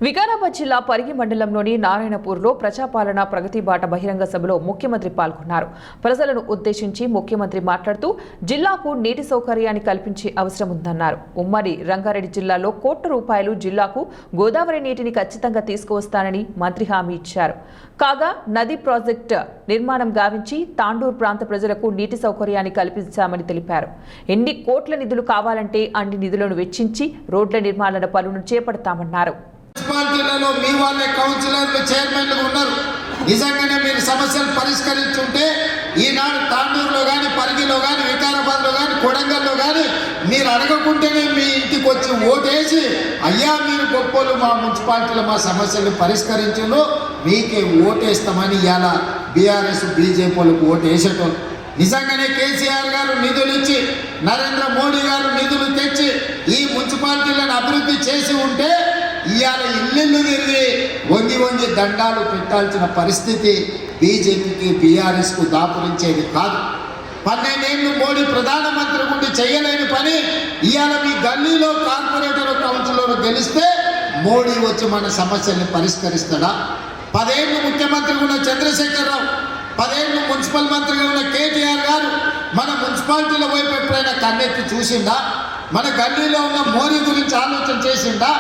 వికారాబాద్ జిల్లా పరిగి మండలంలోని నారాయణపూర్లో ప్రజాపాలన ప్రగతి బాట బహిరంగ సభలో ముఖ్యమంత్రి పాల్గొన్నారు. ప్రజలను ఉద్దేశించి ముఖ్యమంత్రి మాట్లాడుతూ జిల్లాకు నీటి సౌకర్యాన్ని కల్పించే అవసరం ఉందన్నారు. ఉమ్మడి రంగారెడ్డి జిల్లాలో కోట్ల రూపాయలు జిల్లాకు గోదావరి నీటిని ఖచ్చితంగా తీసుకువస్తానని మంత్రి హామీ ఇచ్చారు. కాగా నది ప్రాజెక్టు నిర్మాణం గావించి తాండూరు ప్రాంత ప్రజలకు నీటి సౌకర్యాన్ని కల్పించామని తెలిపారు. ఎన్ని కోట్ల నిధులు కావాలంటే అన్ని నిధులను వెచ్చించి రోడ్ల నిర్మాణ పనులను చేపడతామన్నారు. మున్సిపాలిటీలలో మీ వాళ్ళే కౌన్సిలర్లు చైర్మన్లు ఉన్నారు. నిజంగానే మీరు సమస్యలు పరిష్కరించుంటే ఈనాడు తాండూరులో కానీ పరిగిలో కానీ వికారాబాద్లో కానీ కొడంగల్లో కానీ మీరు అడగకుంటేనే మీ ఇంటికి వచ్చి ఓటేసి అయ్యా మీరు గొప్పలు మా మున్సిపాలిటీలో మా సమస్యలు పరిష్కరించు మీకే ఓటేస్తామని ఇలా బీఆర్ఎస్ బీజేపీలకు ఓటు వేసేటోళ్ళు. నిజంగానే కేసీఆర్ గారు నిధులు ఇచ్చి నరేంద్ర మోడీ గారు నిధులు తెచ్చి ఈ మున్సిపాలిటీలను అభివృద్ధి చేసి ఉంటే ఇవాళ ఇల్లు తిరిగి వంగి దండాలు పెట్టాల్సిన పరిస్థితి బీజేపీకి బీఆర్ఎస్కు దాపురించేది కాదు. 12 ఏళ్ళు మోడీ ప్రధానమంత్రి ఉండి చేయలేని పని ఇవాళ మీ గల్లీలో కార్పొరేటర్ కౌన్సిలర్ గెలిస్తే మోడీ వచ్చి మన సమస్యల్ని పరిష్కరిస్తాడా? 10 ఏళ్ళు ముఖ్యమంత్రిగా ఉన్న చంద్రశేఖరరావు, 10 ఏళ్ళు మున్సిపల్ మంత్రిగా ఉన్న కేటీఆర్ గారు మన మున్సిపాలిటీల వైపు ఎప్పుడైనా కన్నెత్తి చూసిందా? మన గల్లీలో ఉన్న మోడీ గురించి ఆలోచన చేసిందా?